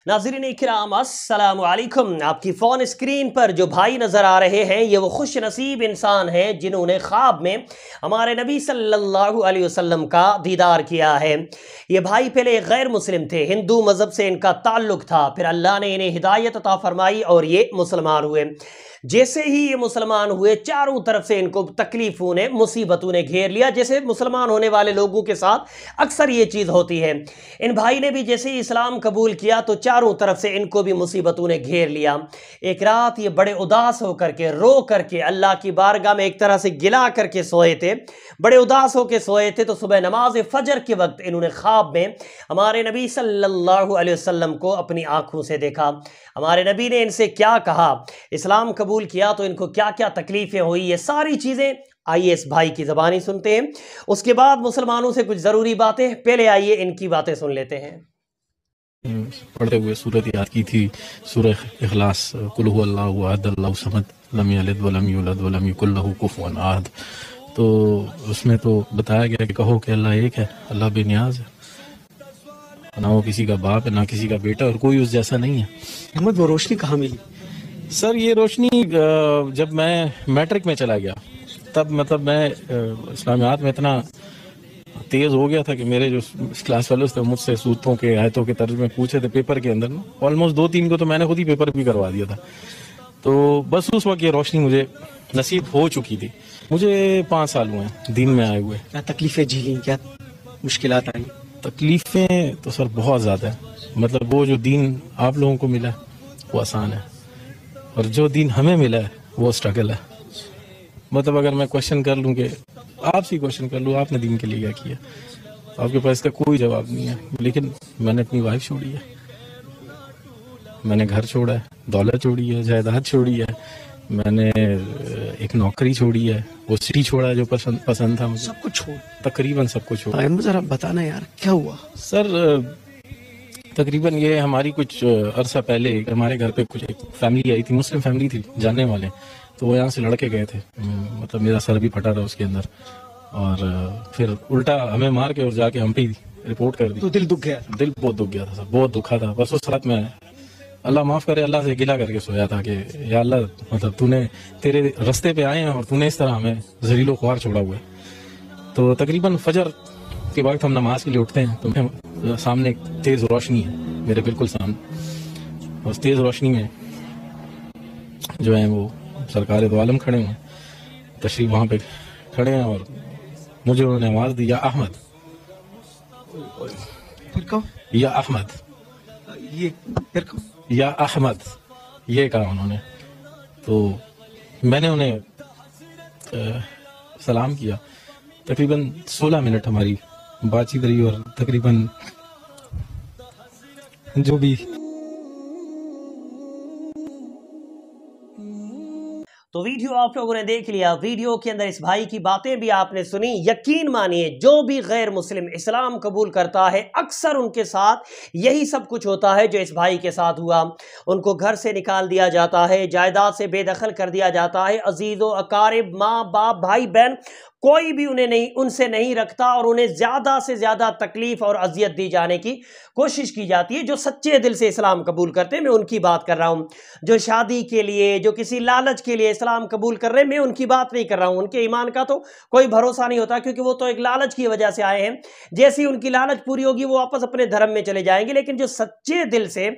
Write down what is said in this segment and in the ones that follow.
नाज़रीन इकराम अस्सलाम वालेकुम। आपकी फ़ोन स्क्रीन पर जो भाई नज़र आ रहे हैं ये वो खुश नसीब इंसान हैं जिन्होंने ख्वाब में हमारे नबी सल्लल्लाहु अलैहि वसल्लम का दीदार किया है। ये भाई पहले गैर मुस्लिम थे, हिंदू मज़हब से इनका ताल्लुक़ था, फिर अल्लाह ने इन्हें हिदायत अता फरमाई और ये मुसलमान हुए। जैसे ही ये मुसलमान हुए चारों तरफ से इनको तकलीफ़ों ने मुसीबतों ने घेर लिया, जैसे मुसलमान होने वाले लोगों के साथ अक्सर ये चीज़ होती है। इन भाई ने भी जैसे ही इस्लाम कबूल किया तो चारों तरफ से इनको भी मुसीबतों ने घेर लिया। एक रात ये बड़े उदास होकर के रो करके अल्लाह की बारगाह में एक तरह से गिला करके सोए थे, बड़े उदास होकर सोए थे। तो सुबह नमाज फजर के वक्त इन्होंने ख्वाब में हमारे नबी सल्लल्लाहु अलैहि वसल्लम को अपनी आंखों से देखा। हमारे नबी ने इनसे क्या कहा, इस्लाम कबूल किया तो इनको क्या क्या तकलीफ़ें हुई, ये सारी चीज़ें आइए इस भाई की ज़बानी सुनते हैं। उसके बाद मुसलमानों से कुछ ज़रूरी बातें, पहले आइए इनकी बातें सुन लेते हैं। पढ़ते हुए सूरत याद की थी, सूरह इखलास, कुल हु अल्लाहु अहद अल्लाहु समद लम यलिद वलम यूलद वलम यकुल लहू कुफुवन अहद। तो उसमें तो बताया गया कि कहो कि अल्लाह एक है, अल्लाह बेनियाज है, ना वो किसी का बाप है ना किसी का बेटा, और कोई उस जैसा नहीं है। अहमद वो रोशनी कहाँ मिली? सर ये रोशनी जब मैं मैट्रिक में चला गया तब मतलब मैं इस्लामियात में इतना तेज़ हो गया था कि मेरे जो क्लास फेलोज थे मुझसे सूतों के आयतों के तर्जुमे पूछे थे पेपर के अंदर में, ऑलमोस्ट 2-3 को तो मैंने खुद ही पेपर भी करवा दिया था। तो बस उस वक्त ये रोशनी मुझे नसीब हो चुकी थी। मुझे 5 साल हुए हैं दीन में आए हुए। क्या तकलीफ़ें झेली, क्या मुश्किलात आई? तकलीफ़ें तो सर बहुत ज़्यादा है। मतलब वो जो दीन आप लोगों को मिला है वो आसान है, और जो दीन हमें मिला है वो स्ट्रगल है। मतलब अगर मैं क्वेश्चन कर लूँ कि आपसे क्वेश्चन कर लूँ आपने दीन के लिए क्या किया, आपके पास इसका कोई जवाब नहीं है। लेकिन मैंने अपनी वाइफ छोड़ी है, मैंने घर छोड़ा है, दौलत छोड़ी है, जायदाद छोड़ी है, मैंने एक नौकरी छोड़ी है, वो सिटी छोड़ा है जो पसंद था मुझे, सब कुछ छोड़, तकरीबन सब कुछ छोड़ा। मुझे जरा बताना यार क्या हुआ? सर तकरीबन ये हमारी कुछ अरसा पहले हमारे घर पे कुछ एक फैमिली आई थी, मुस्लिम फैमिली थी जानने वाले, तो वो यहाँ से लड़के गए थे। मतलब मेरा सर भी फटा था उसके अंदर, और फिर उल्टा हमें मार के और जाके हम पे रिपोर्ट कर दी। तो दिल दुख गया? दिल बहुत दुख गया था सर, बहुत दुखा था। बस उस रात में अल्लाह माफ़ करे अल्लाह से गिला करके सोया था कि या अल्लाह मतलब तूने तेरे रास्ते पे आए हैं और तूने इस तरह हमें जलीलो ख्वार छोड़ा हुआ है। तो तकरीबन फजर के वक्त हम नमाज के लिए उठते हैं तो सामने एक तेज़ रोशनी है मेरे बिल्कुल सामने। उस तेज़ रोशनी में जो है वो सरकार दो आलम खड़े हैं, तशरीफ वहाँ पे खड़े हैं, और मुझे उन्होंने आवाज़ दी या अहमद। फिर कहो या अहमद, ये फिर कहो या अहमद, ये कहा उन्होंने। तो मैंने उन्हें सलाम किया। तकरीबन 16 मिनट हमारी बातचीत रही, और तकरीबन जो भी तो वीडियो आप लोगों ने देख लिया। वीडियो के अंदर इस भाई की बातें भी आपने सुनी। यकीन मानिए जो भी गैर मुस्लिम इस्लाम कबूल करता है अक्सर उनके साथ यही सब कुछ होता है जो इस भाई के साथ हुआ। उनको घर से निकाल दिया जाता है, जायदाद से बेदखल कर दिया जाता है, अजीज़ो अकारिब माँ बाप भाई बहन कोई भी उनसे नहीं रखता, और उन्हें ज़्यादा से ज़्यादा तकलीफ़ और अजियत दी जाने की कोशिश की जाती है। जो सच्चे दिल से इस्लाम कबूल करते हैं, मैं उनकी बात कर रहा हूँ। जो शादी के लिए, जो किसी लालच के लिए इस्लाम कबूल कर रहे हैं, मैं उनकी बात नहीं कर रहा हूँ। उनके ईमान का तो कोई भरोसा नहीं होता, क्योंकि वो तो एक लालच की वजह से आए हैं। जैसी उनकी लालच पूरी होगी वो वापस अपने धर्म में चले जाएंगे। लेकिन जो सच्चे दिल से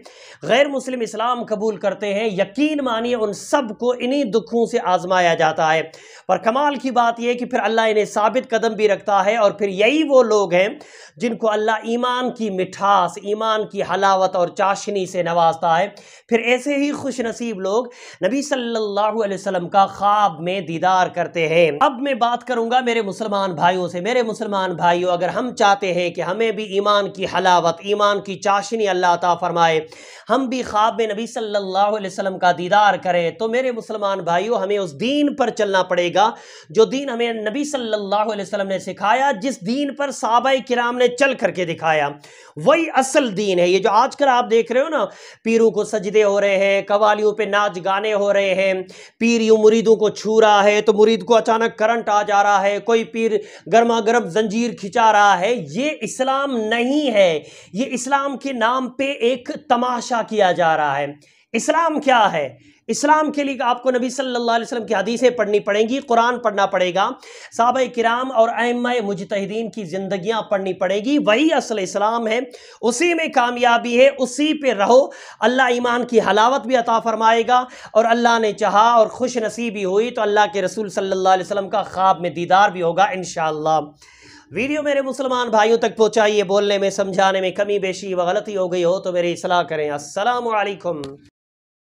गैर मुस्लिम इस्लाम कबूल करते हैं, यकीन मानिए उन सब को इन्हीं दुखों से आजमाया जाता है। पर कमाल की बात यह है कि फिर अल्लाह इन्हें साबित कदम भी रखता है, और फिर यही वो लोग हैं जिनको अल्लाह ईमान की मिठास, ईमान की हलावत और चाशनी से नवाजता है। फिर ऐसे ही खुश नसीब लोग नबी सल्लल्लाहु अलैहि वसल्लम का ख्वाब में दीदार करते हैं। अब मैं बात करूंगा मेरे मुसलमान भाइयों से। मेरे मुसलमान भाइयों, अगर हम चाहते हैं कि हमें भी ईमान की हलावत, ईमान की चाशनी अल्लाह अता फरमाए, हम भी ख्वाब में नबी सल्लल्लाहु अलैहि वसल्लम का दीदार करें, तो मेरे मुसलमान भाइयों हमें उस दीन पर चलना पड़ेगा जो दीन हमें नबी صلی اللہ علیہ وسلم نے سکھایا، جس دین پر صحابہ کرام نے چل کر کے دکھایا، وہی اصل دین ہے۔ یہ جو آج کل آپ دیکھ رہے ہو نا، پیروں کو سجدے ہو رہے ہیں، قوالیوں پہ ناچ گانے ہو رہے ہیں، پیر یوں مریدوں کو چھو رہا ہے تو مرید کو اچانک کرنٹ آ جا رہا ہے، کوئی پیر گرما گرم زنجیر کھچا رہا ہے، یہ اسلام نہیں ہے۔ یہ اسلام کے نام پہ ایک تماشا کیا جا رہا ہے۔ اسلام کیا ہے؟ اسلام کے لیے آپ کو نبی صلی اللہ علیہ وسلم کی حدیثیں پڑھنی پڑیں گی، قرآن پڑھنا پڑے گا، صحابہ کرام اور ائمہ مجتہدین کی زندگیاں پڑھنی پڑے گی، وہی اصل اسلام ہے، اسی میں کامیابی ہے، اسی پہ رہو، اللہ ایمان کی حلاوت بھی عطا فرمائے گا، اور اللہ نے چاہا اور خوش نصیبی ہوئی تو اللہ کے رسول صلی اللہ علیہ وسلم کا خواب میں دیدار بھی ہوگا انشاءاللہ۔ ویڈیو میرے مسلمان بھائیوں تک پہنچائیے، بولنے میں سمجھانے میں کمی بیشی و غلطی ہو گئی ہو تو میری اصلاح کریں۔ السلام علیکم۔